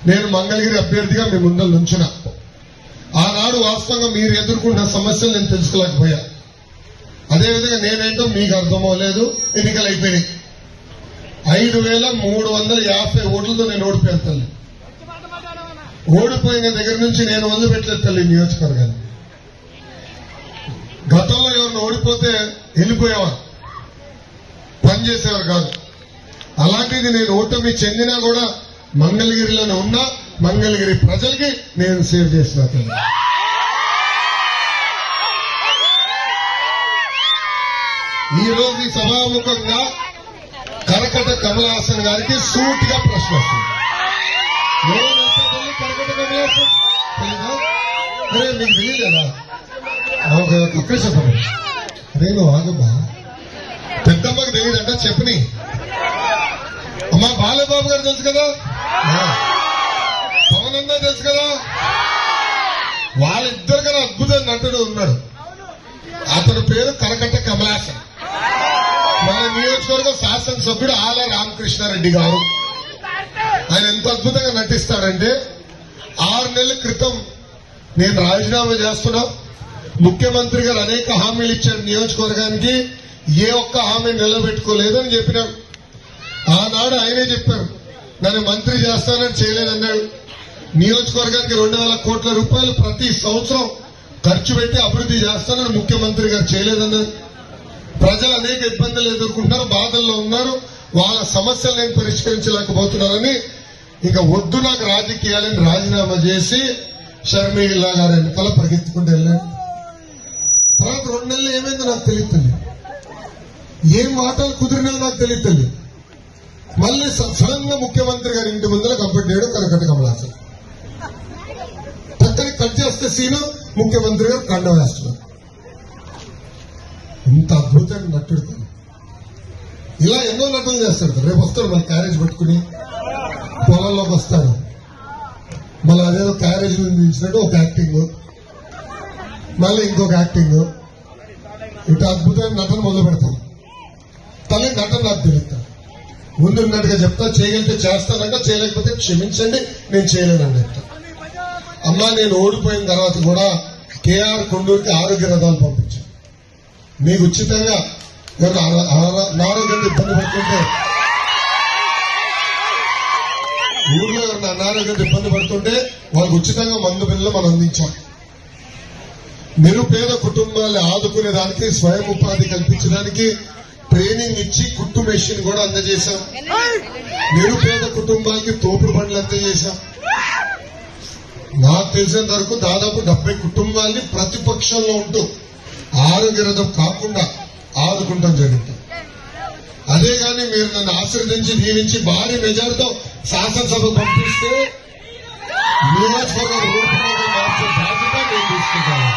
నేను మంగళగిరి అభ్యర్థిగా మీ ముందర నుంచున్నా. ఆనాడు వాస్తవంగా మీరు ఎదుర్కొన్న సమస్యలు నేను తెలుసుకోలేకపోయా. అదేవిధంగా నేనేంటో మీకు అర్థమవలేదు. ఎన్నికలు అయిపోయినాయి. 5,350 ఓట్లతో నేను ఓడిపోయాను తల్లి. ఓడిపోయిన దగ్గర నుంచి నేను వదిలిపెట్టలేదు తల్లి నియోజకవర్గాన్ని. గతంలో ఎవరిని ఓడిపోతే వెళ్ళిపోయేవారు, పనిచేసేవారు కాదు. అలాంటిది నేను ఓటమి చెందినా కూడా మంగళగిరిలోనే ఉన్నా. మంగళగిరి ప్రజలకి నేను సేవ్ చేసిన తల్లి. ఈ రోజు ఈ సభాముఖంగా కరకట కమలాసన్ గారికి సూటిగా ప్రశ్న వస్తుంది. కరకట కమలాసన్ తెలీదా? అరే మీకు తెలియలేదా? అక్కడ చెప్పండి. అదే నువ్వు ఆగబ్బా, పెద్దమ్మకి తెలియదంట చెప్పని. అమ్మా బాలబాబు గారు తెలుసు కదా, పవన్ అన్న తెలుసు కదా, వాళ్ళిద్దరు కదా అద్భుత నటుడు ఉన్నాడు. అతని పేరు కరకట్ట కమలాసన్. మన నియోజకవర్గ శాసనసభ్యుడు ఆల రామకృష్ణారెడ్డి గారు. ఆయన ఎంత అద్భుతంగా నటిస్తాడంటే 6 నెలల క్రితం నేను రాజీనామా చేస్తున్నా, ముఖ్యమంత్రి గారు అనేక హామీలు ఇచ్చాడు నియోజకవర్గానికి, ఏ ఒక్క హామీ నిలబెట్టుకోలేదని చెప్పినాడు. ఆనాడు ఆయనే చెప్పారు నన్ను మంత్రి చేస్తానని చేయలేదన్నాడు. నియోజకవర్గానికి 2,000 కోట్ల రూపాయలు ప్రతి సంవత్సరం ఖర్చు పెట్టి అభివృద్ధి చేస్తానని ముఖ్యమంత్రి గారు చేయలేదన్నారు. ప్రజలు అనేక ఇబ్బందులు ఎదుర్కొంటున్నారు, బాధల్లో ఉన్నారు, వాళ్ళ సమస్యలు నేను పరిష్కరించలేకపోతున్నారని ఇక వద్దు నాకు రాజకీయాలని రాజీనామా చేసి షర్మిలా గారి ఎన్నికల పరిగెత్తుకుంటూ వెళ్ళాను. తర్వాత 2 నెలలు ఏమైందో నాకు తెలియదు. ఏం మాటలు కుదిరినా నాకు తెలియదు. మళ్ళీ సడన్ గా ముఖ్యమంత్రి గారి ఇంటి ముందర కంప్లీట్ చేయడం కరకట కమలాసన్. పక్కన కట్ చేస్తే సీను ముఖ్యమంత్రి గారు కండ వేస్తున్నారు. ఇంత అద్భుతంగా నట్టుడుతాను. ఇలా ఎన్నో నటులు చేస్తాడు. రేపు వస్తాడు మళ్ళీ క్యారేజ్ పట్టుకుని పొలంలోకి వస్తాడు. మళ్ళీ అదేదో క్యారేజ్ నిలిచినట్టు ఒక యాక్టింగ్, మళ్ళీ ఇంకొక యాక్టింగ్, ఇటు అద్భుతమైన నటన మొదలు పెడతాం. తల్లి నటన నాకు తెలుస్తాను. ముందున్నట్టుగా చెప్తా, చేయగలిగితే చేస్తానంట, చేయలేకపోతే క్షమించండి నేను చేయలేనని చెప్తా. అమ్మా నేను ఓడిపోయిన తర్వాత కూడా కేఆర్ కొండూరుకి ఆరోగ్య రథాలు పంపించాను. మీకు ఉచితంగా అనారోగ్యంతో ఇబ్బంది పడుతుంటే, ఊర్లో ఎవరైనా అనారోగ్యంతో ఇబ్బంది పడుతుంటే వాళ్ళకి ఉచితంగా మందు బిల్లు మనం అందించాం. నిరుపేద కుటుంబాలను ఆదుకునే దానికి, స్వయం ఉపాధి కల్పించడానికి ట్రైనింగ్ ఇచ్చి కుట్టు మెషిన్ కూడా అందజేశాం. నిరుపేద కుటుంబాలకి తోపుడు బండ్లు అందజేశాం. నాకు తెలిసినంత వరకు దాదాపు 70 కుటుంబాలని ప్రతిపక్షంలో ఉంటూ ఆరోగ్య రథం కాకుండా ఆదుకుంటాం జరుగుతుంది. అదే కానీ మీరు నన్ను ఆశీర్వదించి దీవించి భారీ మెజార్టీతో శాసనసభ పంపిస్తే నియోజకవర్గ రూపురేఖ మార్చే బాధ్యత నేను తీసుకుంటాను.